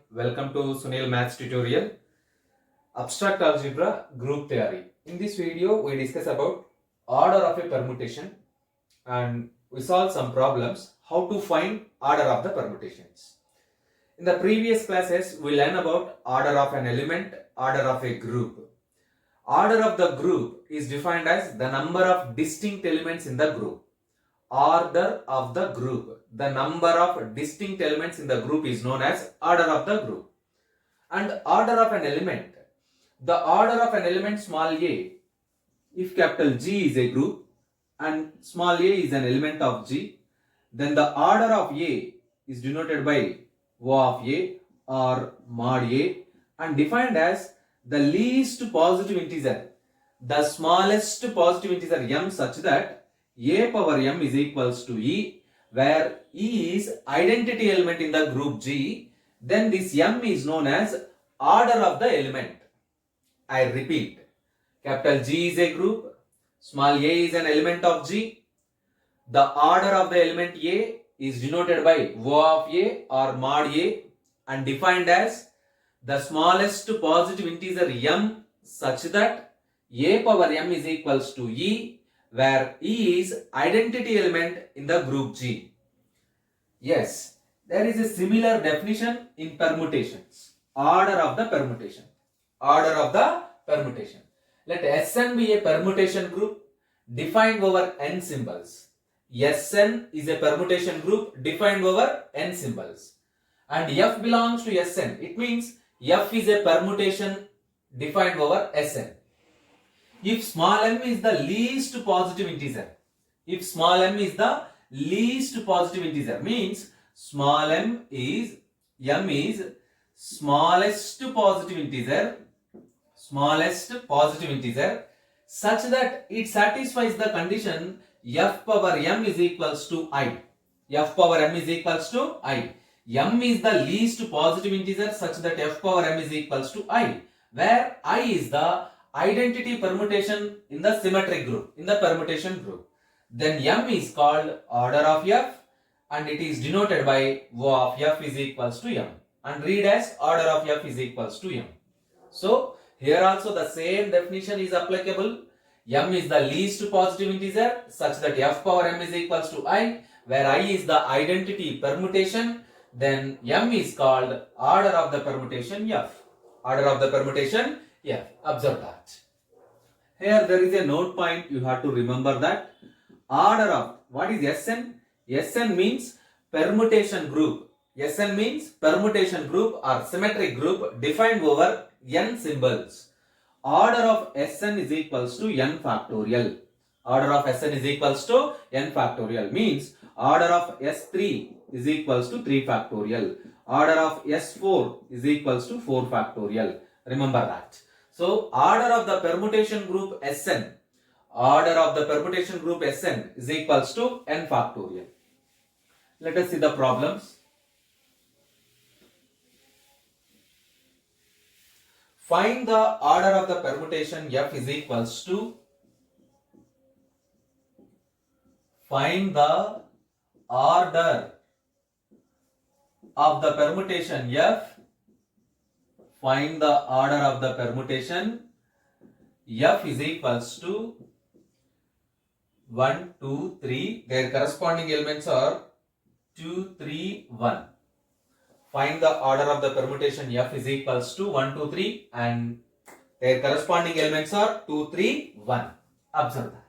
welcome to Sunil Maths tutorial, Abstract Algebra Group Theory. In this video, we discuss about order of a permutation and we solve some problems, how to find order of the permutations. In the previous classes, we learn about order of an element, order of a group. Order of the group is defined as the number of distinct elements in the group. Order of the group. The number of distinct elements in the group is known as order of the group. And order of an element. The order of an element small a, if capital G is a group and small a is an element of G, then the order of A is denoted by O of A or mod A and defined as the least positive integer, the smallest positive integer m such that a power m is equals to e, where e is identity element in the group G, then this m is known as order of the element. I repeat, capital G is a group, small a is an element of G, the order of the element A is denoted by O of A or mod A and defined as the smallest positive integer m such that a power m is equals to e, where e is identity element in the group G. Yes, there is a similar definition in permutations. Order of the permutation. Order of the permutation. Let Sn be a permutation group defined over n symbols. Sn is a permutation group defined over n symbols. And F belongs to Sn. It means F is a permutation defined over Sn. If small m is the least positive integer, if small m is the least positive integer, means small m is smallest positive integer, such that it satisfies the condition f power m is equals to I. F power m is equals to I. M is the least positive integer such that f power m is equals to I, where I is the identity permutation in the symmetric group, in the permutation group. Then m is called order of f and it is denoted by O of f is equals to m and read as order of f is equals to m. So here also the same definition is applicable. M is the least positive integer such that f power m is equals to I, where I is the identity permutation. Then m is called order of the permutation f. Order of the permutation f. Observe that. Here there is a note point, you have to remember that. Order of, what is Sn? Sn means permutation group. Sn means permutation group or symmetric group defined over n symbols. Order of Sn is equals to n factorial. Order of Sn is equals to n factorial means order of S3 is equals to 3 factorial. Order of S4 is equals to 4 factorial. Remember that. So order of the permutation group Sn, order of the permutation group Sn is equals to n factorial. Let us see the problems. Find the order of the permutation f is equals to, find the order of the permutation f, find the order of the permutation f is equals to 1, 2, 3, their corresponding elements are 2, 3, 1. Find the order of the permutation f is equals to 1, 2, 3 and their corresponding elements are 2, 3, 1. Observe that.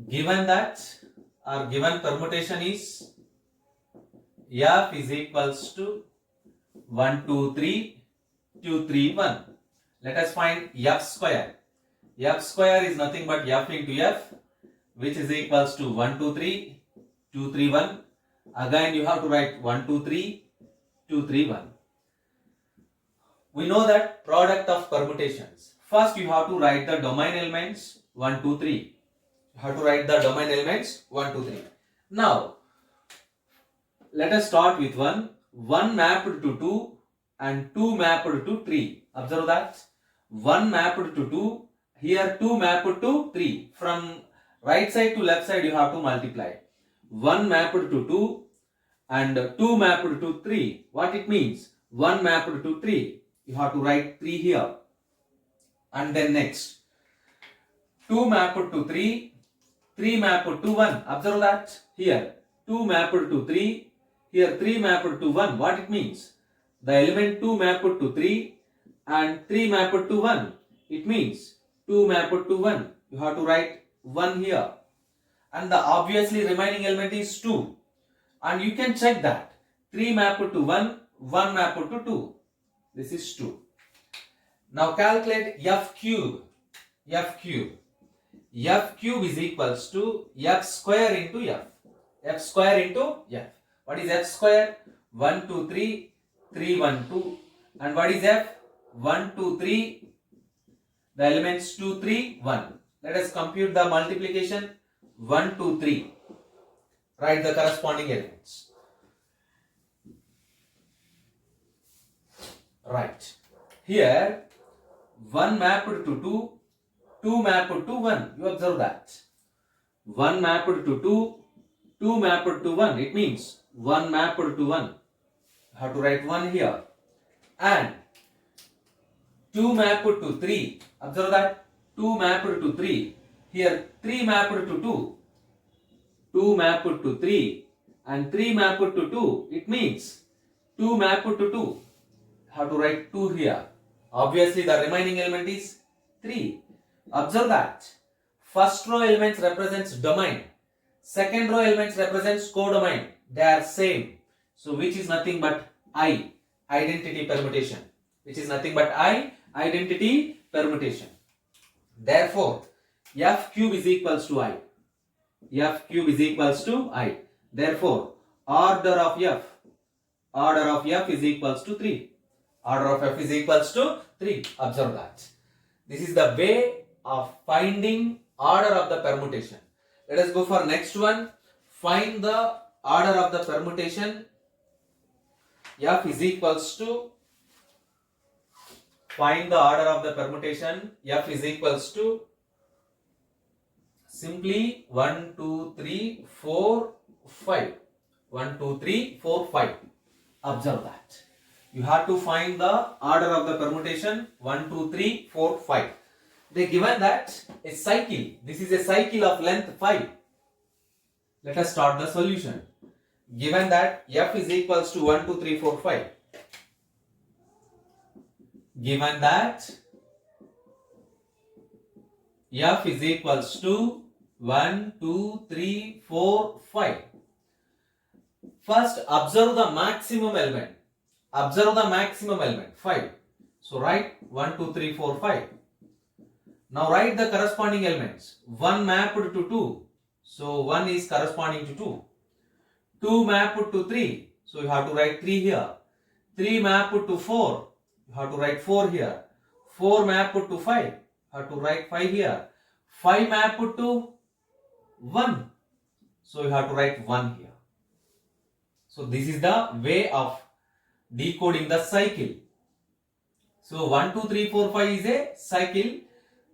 Given that our given permutation is f is equals to 1, 2, 3, 2, 3, 1. Let us find f square. F square is nothing but f into f, which is equals to 1, 2, 3, 2, 3, 1. Again you have to write 1, 2, 3, 2, 3, 1. We know that product of permutations. First you have to write the domain elements 1, 2, 3. You have to write the domain elements 1, 2, 3. Now let us start with 1. 1 mapped to 2 and 2 mapped to 3. Observe that. 1 mapped to 2. Here 2 mapped to 3. From right side to left side you have to multiply. 1 mapped to 2 And 2 mapped to 3, what it means? 1 mapped to 3, you have to write 3 here. And then next, 2 mapped to 3, 3 mapped to 1, observe that here, 2 mapped to 3, here 3 mapped to 1, what it means? The element 2 mapped to 3 and 3 mapped to 1, it means 2 mapped to 1, you have to write 1 here. And the obviously remaining element is 2. And you can check that 3 mapped to 1, 1 mapped to 2. This is 2. Now calculate f cube. F cube. F cube is equals to f square into f. F square into f. What is f square? 1, 2, 3, 3, 1, 2. And what is f? 1, 2, 3. The elements 2, 3, 1. Let us compute the multiplication. 1, 2, 3. Write the corresponding elements. Right. Here, 1 mapped to 2, 2 mapped to 1. You observe that. 1 mapped to 2, 2 mapped to 1. It means 1 mapped to 1. You have to write 1 here. And 2 mapped to 3. Observe that. 2 mapped to 3. Here 3 mapped to 2. 2 mapped to 3 and 3 mapped to 2. It means 2 mapped to 2. Have to write 2 here. Obviously the remaining element is 3. Observe that. First row elements represents domain. Second row elements represents codomain. They are same. So which is nothing but I. Identity permutation. Which is nothing but I. Identity permutation. Therefore f cube is equals to I. F cube is equals to I. Therefore, order of f is equals to 3. Order of f is equals to 3. Observe that. This is the way of finding order of the permutation. Let us go for next one. Find the order of the permutation. F is equals to, find the order of the permutation. F is equals to simply 1, 2, 3, 4, 5. 1, 2, 3, 4, 5. Observe that. You have to find the order of the permutation 1, 2, 3, 4, 5. They given that a cycle. This is a cycle of length 5. Let us start the solution. Given that f is equals to 1, 2, 3, 4, 5. Given that f is equals to 1, 2, 3, 4, 5. First observe the maximum element. Observe the maximum element 5. So write 1, 2, 3, 4, 5. Now write the corresponding elements. 1 mapped to 2. So 1 is corresponding to 2. 2 mapped to 3. So you have to write 3 here. 3 mapped to 4. You have to write 4 here. 4 mapped to 5. You have to write 5 here. 5 mapped to 1. So you have to write 1 here. So this is the way of decoding the cycle. So 1, 2, 3, 4, 5 is a cycle.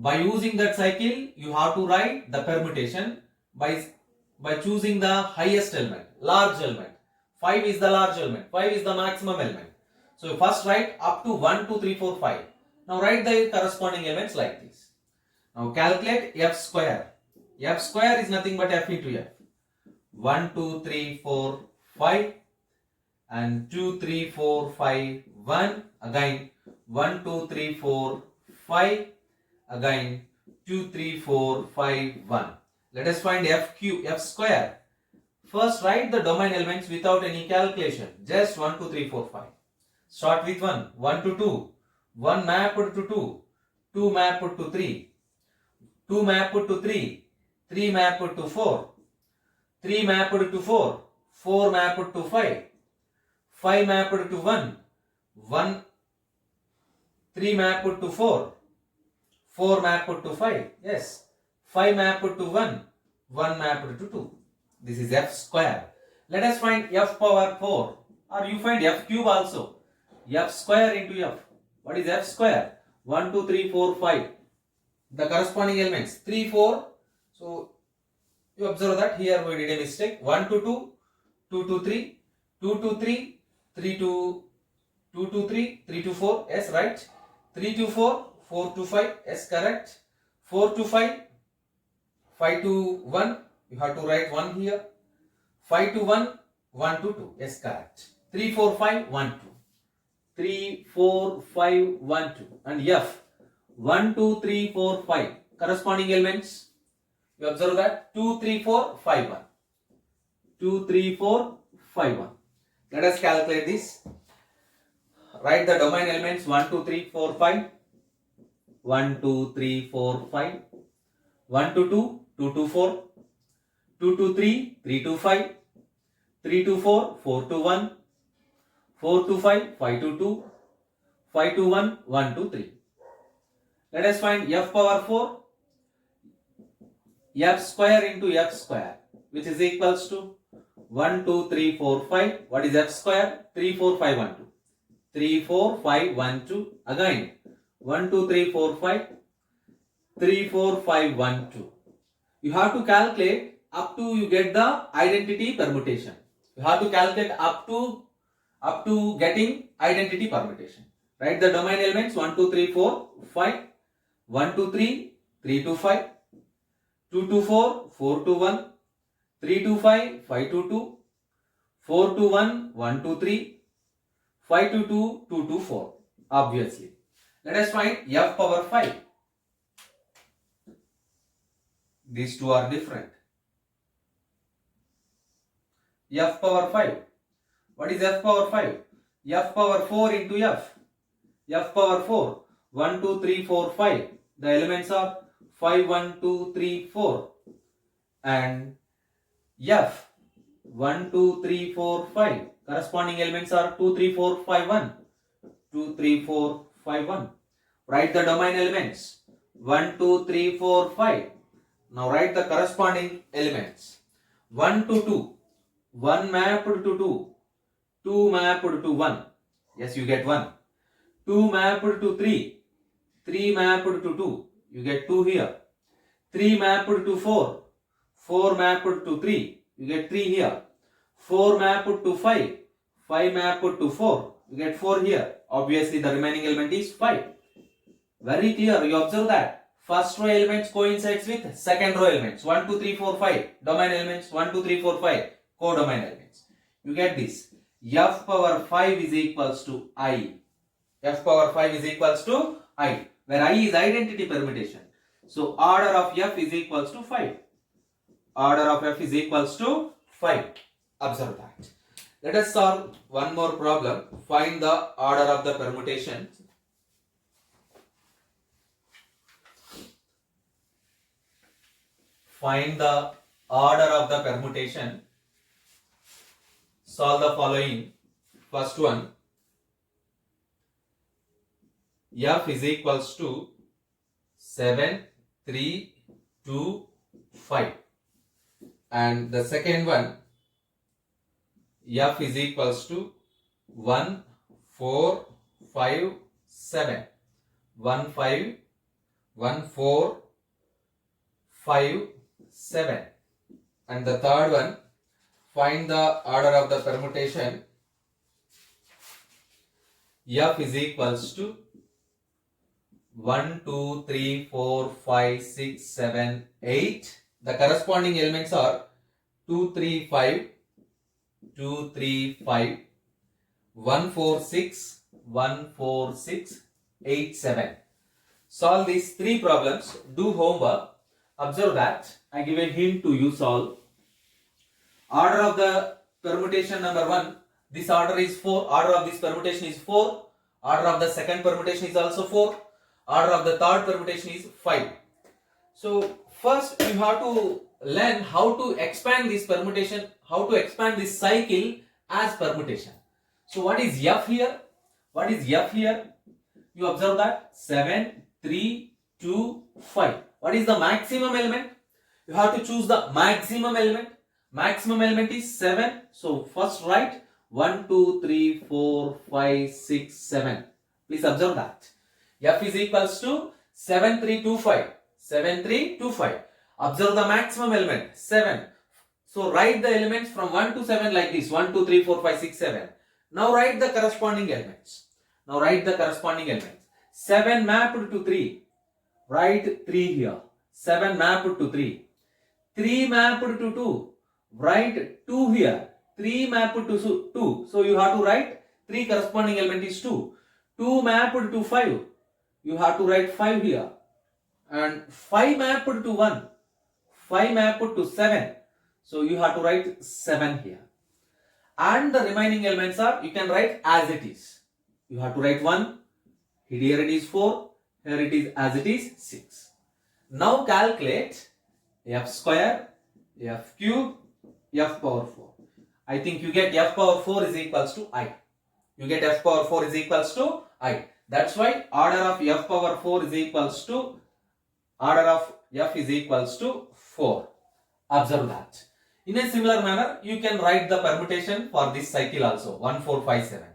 By using that cycle, you have to write the permutation by choosing the highest element, large element. 5 is the large element. 5 is the maximum element. So first write up to 1, 2, 3, 4, 5. Now write the corresponding elements like this. Now calculate f square. F square is nothing but f into f. 1, 2, 3, 4, 5 and 2, 3, 4, 5, 1. Again 1, 2, 3, 4, 5. Again 2, 3, 4, 5, 1. Let us find f square. First write the domain elements without any calculation. Just 1, 2, 3, 4, 5. Start with 1. 1 to 2. 1 mapped to 2. 2 mapped to 3. 2 mapped to 3. 3 mapped to 4. 3 mapped to 4. 4 mapped to 5. 5 mapped to 1. 1. 3 mapped to 4. 4 mapped to 5. Yes. 5 mapped to 1. 1 mapped to 2. This is f square. Let us find f power 4. Or you find f cube also. F square into f. What is f square? 1, 2, 3, 4, 5. The corresponding elements 3, 4. So you observe that here we did a mistake. 1 to 2, 2 to 3, 2 to 3, 3 to 2 to 3, 3 to 4, yes, right. 3 to 4, 4 to 5, yes, correct. 4 to 5, 5 to 1, you have to write 1 here. 5 to 1, 1 to 2, yes, correct. 3, 4, 5, 1, 2. 3, 4, 5, 1, 2. And F, 1, 2, 3, 4, 5. Corresponding elements, you observe that 2, 3, 4, 5, 1. 2, 3, 4, 5, 1. Let us calculate this. Write the domain elements 1, 2, 3, 4, 5. 1, 2, 3, 4, 5. 1 to 2, 2 to 4. 2 to 3, 3 to 5. 3 to 4, 4 to 1. 4 to 5, 5 to 2. 5 to 1, 1 to 3. Let us find F power 4. F square into F square, which is equals to 1, 2, 3, 4, 5. What is F square? 3, 4, 5, 1, 2. 3, 4, 5, 1, 2. Again, 1, 2, 3, 4, 5. 3, 4, 5, 1, 2. You have to calculate up to you get the identity permutation. You have to calculate up to getting identity permutation. Write the domain elements 1, 2, 3, 4, 5. 1 to 3, 3 to 5. 2 to 4, 4 to 1. 3 to 5, 5 to 2. 4 to 1, 1 to 3. 5 to 2, 2 to 4. Obviously. Let us find F power 5. These two are different. F power 5. What is F power 5? F power 4 into F. F power 4. 1, 2, 3, 4, 5. The elements are 5, 1, 2, 3, 4. And F 1, 2, 3, 4, 5. Corresponding elements are 2, 3, 4, 5, 1. 2, 3, 4, 5, 1. Write the domain elements 1, 2, 3, 4, 5. Now write the corresponding elements. 1 to 2. 1 mapped to 2. 2 mapped to 1. Yes, you get 1. 2 mapped to 3. 3 mapped to 2. You get 2 here. 3 mapped to 4. 4 mapped to 3. You get 3 here. 4 mapped to 5. 5 mapped to 4. You get 4 here. Obviously, the remaining element is 5. Very clear. You observe that. First row elements coincides with second row elements. 1, 2, 3, 4, 5. Domain elements 1, 2, 3, 4, 5. Codomain elements. You get this. F power 5 is equals to I. F power 5 is equals to I. Where I is identity permutation. So order of F is equals to 5. Order of F is equals to 5. Observe that. Let us solve one more problem. Find the order of the permutation. Find the order of the permutation. Solve the following. First one. F is equals to 7, 3, 2, 5. And the second one, F is equals to 1, 4, 5, 7. 1, 5, 1, 4, 5, 7. And the third one, find the order of the permutation. F is equals to 1, 2, 3, 4, 5, 6, 7, 8. The corresponding elements are 2, 3, 5, 2, 3, 5, 1, 4, 6, 1, 4, 6, 8, 7. Solve these three problems. Do homework. Observe that. I give a hint to you solve. Order of the permutation number 1. This order is 4. Order of this permutation is 4. Order of the second permutation is also 4. Order of the third permutation is 5. So first you have to learn how to expand this permutation, how to expand this cycle as permutation. So what is F here? What is F here? You observe that 7, 3, 2, 5. What is the maximum element? You have to choose the maximum element. Maximum element is 7. So first write 1, 2, 3, 4, 5, 6, 7. Please observe that. F is equals to 7, 3, 2, 5. 7, 3, 2, 5. Observe the maximum element 7. So write the elements from 1 to 7 like this. 1, 2, 3, 4, 5, 6, 7. Now write the corresponding elements. 7 mapped to 3. Write 3 here. 7 mapped to 3. 3 mapped to 2. Write 2 here. 3 mapped to 2. So you have to write 3 corresponding element is 2. 2 mapped to 5. You have to write 5 here. And 5 mapped to 1. 5 mapped to 7. So you have to write 7 here. And the remaining elements are, you can write as it is. You have to write 1. Here it is 4. Here it is as it is 6. Now calculate f square, f cube, f power 4. I think you get f power 4 is equals to I. You get f power 4 is equals to I. That's why order of f power 4 is equals to order of f is equals to 4. Observe that. In a similar manner, you can write the permutation for this cycle also, 1, 4, 5, 7.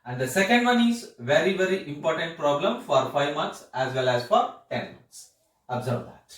And the second one is very, very important problem for 5 marks as well as for 10 marks. Observe that.